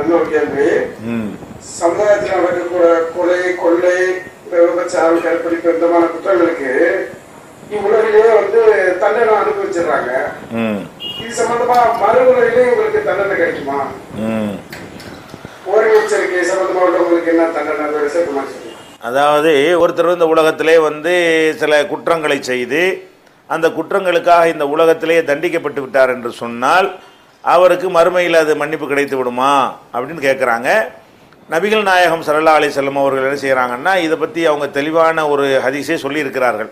இன்னொரு கேள்வி. சமுதாயத்தில் நடக்கக்கூடிய கொலை, கொள்ளை, விபச்சாரம், கற்பழிப்பு விதமான குற்றங்களுக்கு இவ்வுலகிலேயே தண்டனை அனுபவிச்சிடுறாங்க. இது சம்பந்தமா மறு உலகிலே உங்களுக்கு தண்டனை கிடைக்குமா? ஓரின எச்சரிக்கை சம்பந்தமா உள்ளவங்களுக்கு என்ன தண்டனை? அதாவது ஒருத்தர் இந்த உலகத்திலே சில குற்றங்களை செய்து அந்த குற்றங்களுக்காக இந்த உலகத்திலே தண்டிக்கப்பட்டு விட்டார் என்று சொன்னால் அவருக்கு மறுமையில் அது மன்னிப்பு கிடைத்து விடுமா அப்படின்னு கேட்குறாங்க. நபிகள் நாயகம் ஸல்லல்லாஹு அலைஹி வஸல்லம் அவர்கள் என்ன செய்கிறாங்கன்னா, இதை பற்றி அவங்க தெளிவான ஒரு ஹதீஸே சொல்லியிருக்கிறார்கள்.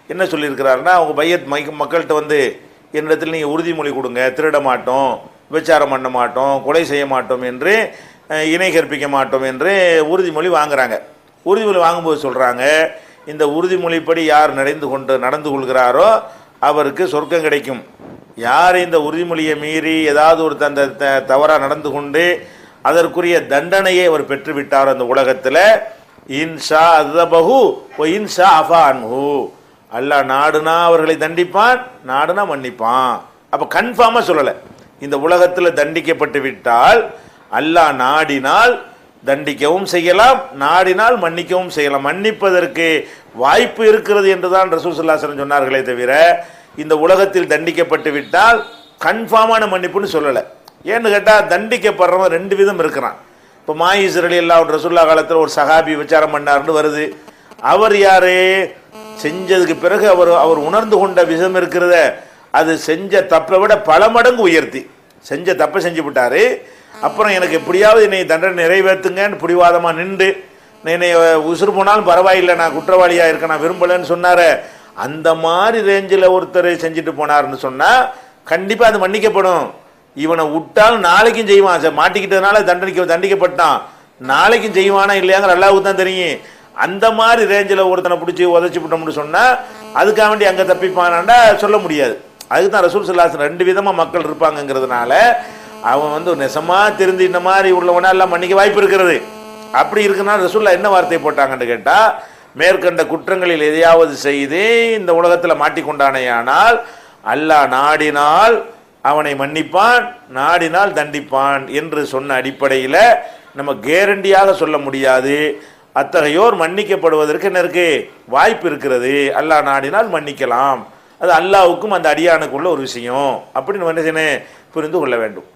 என்ன சொல்லியிருக்கிறாருன்னா, அவங்க பையத் மக்கள்கிட்ட என்னிடத்தில் நீங்கள் உறுதிமொழி கொடுங்க, திருட மாட்டோம், விபச்சாரம் பண்ண மாட்டோம், கொலை செய்ய மாட்டோம் என்று, இணை கற்பிக்க மாட்டோம் என்று உறுதிமொழி வாங்குறாங்க. உறுதிமொழி வாங்கும்போது சொல்கிறாங்க, இந்த உறுதிமொழிப்படி யார் நடந்து கொள்கிறாரோ அவருக்கு சொர்க்கம் கிடைக்கும். யார் இந்த உறுதிமொழியை மீறி ஏதாவது ஒரு தவறாக நடந்து கொண்டு அதற்குரிய தண்டனையை அவர் பெற்றுவிட்டார் அந்த உலகத்தில், இன்ஷா அஸபஹு வ இன்ஷா அஃபா அன்ஹு, அல்லாஹ் நாடுனா அவர்களை தண்டிப்பான், நாடுனா மன்னிப்பான். அப்போ கன்ஃபார்மாக சொல்லலை, இந்த உலகத்தில் தண்டிக்கப்பட்டு விட்டால் அல்லாஹ் நாடினால் தண்டிக்கவும் செய்யலாம், நாடினால் மன்னிக்கவும் செய்யலாம். மன்னிப்பதற்கு வாய்ப்பு இருக்கிறது என்றுதான் ரசூல் ஸல்லல்லாஹு அலைஹி வஸல்லம் சொன்னார்களே தவிர இந்த உலகத்தில் தண்டிக்கப்பட்டு விட்டால் கன்ஃபார்மான மன்னிப்புன்னு சொல்லலை. ஏன்னு கேட்டால் தண்டிக்கப்படுறவன் ரெண்டு விதம் இருக்கிறான். இப்போ மாயிஸ் ரலியல்லாஹு அன்ஹு ரசூலுல்லாஹ் காலத்தில் ஒரு சஹாபி விசாரம் பண்ணார்னு வருது. அவர் யாரு? செஞ்சதுக்கு பிறகு அவர் உணர்ந்து கொண்ட விஷயம் இருக்கிறத, அது செஞ்ச தப்பை விட பல மடங்கு உயர்த்தி செஞ்ச தப்பை செஞ்சு விட்டாரு. அப்புறம் எனக்கு எப்படியாவது என்னை தண்டனை நிறைவேற்றுங்கன்னு பிடிவாதமாக நின்று, என்னை உசுறு போனாலும் பரவாயில்லை, நான் குற்றவாளியாக இருக்க, நான் விரும்பலைன்னு சொன்னார். அந்த மாதிரி ரேஞ்சில் ஒருத்தர் செஞ்சுட்டு போனார்னு சொன்னால் கண்டிப்பாக அது மன்னிக்கப்படும். இவனை விட்டாலும் நாளைக்கும் செய்வான். மாட்டிக்கிட்டதுனால தண்டிக்கப்பட்டான், நாளைக்கும் செய்வானா இல்லையாங்கிற அல்லாஹ்வுக்கு தான் தெரியும். அந்த மாதிரி ரேஞ்சில் ஒருத்தனை பிடிச்சி உதச்சி விட்டோம்னு சொன்னால் அதுக்காக வேண்டி அங்கே தப்பிப்பானாண்டா சொல்ல முடியாது. அதுக்கு தான் ரசூல் ஸல்லல்லாஹு அலைஹி வஸல்லம் ரெண்டு விதமாக மக்கள் இருப்பாங்கங்கிறதுனால அவன் நெசமாக திருந்து இந்த மாதிரி உள்ளவனா எல்லாம் மன்னிக்க வாய்ப்பு இருக்கிறது. அப்படி இருக்குன்னா ரசூலுல்லாஹ் என்ன வார்த்தை போட்டாங்கன்னு கேட்டால், மேற்கண்ட குற்றங்களில் எதையாவது செய்து இந்த உலகத்தில் மாட்டிக்கொண்டானேயானால் அல்லாஹ் நாடினால் அவனை மன்னிப்பான், நாடினால் தண்டிப்பான் என்று சொன்ன அடிப்படையில் நம்ம கேரண்டியாக சொல்ல முடியாது. அத்தகையோர் மன்னிக்கப்படுவதற்கு என்ன இருக்கு? வாய்ப்பு இருக்கிறது. அல்லாஹ் நாடினால் மன்னிக்கலாம். அது அல்லாஹ்வுக்கும் அந்த அடியானுக்குள்ள ஒரு விஷயம். அப்படின்னு என்ன செய்யணும்? புரிந்து கொள்ள வேண்டும்.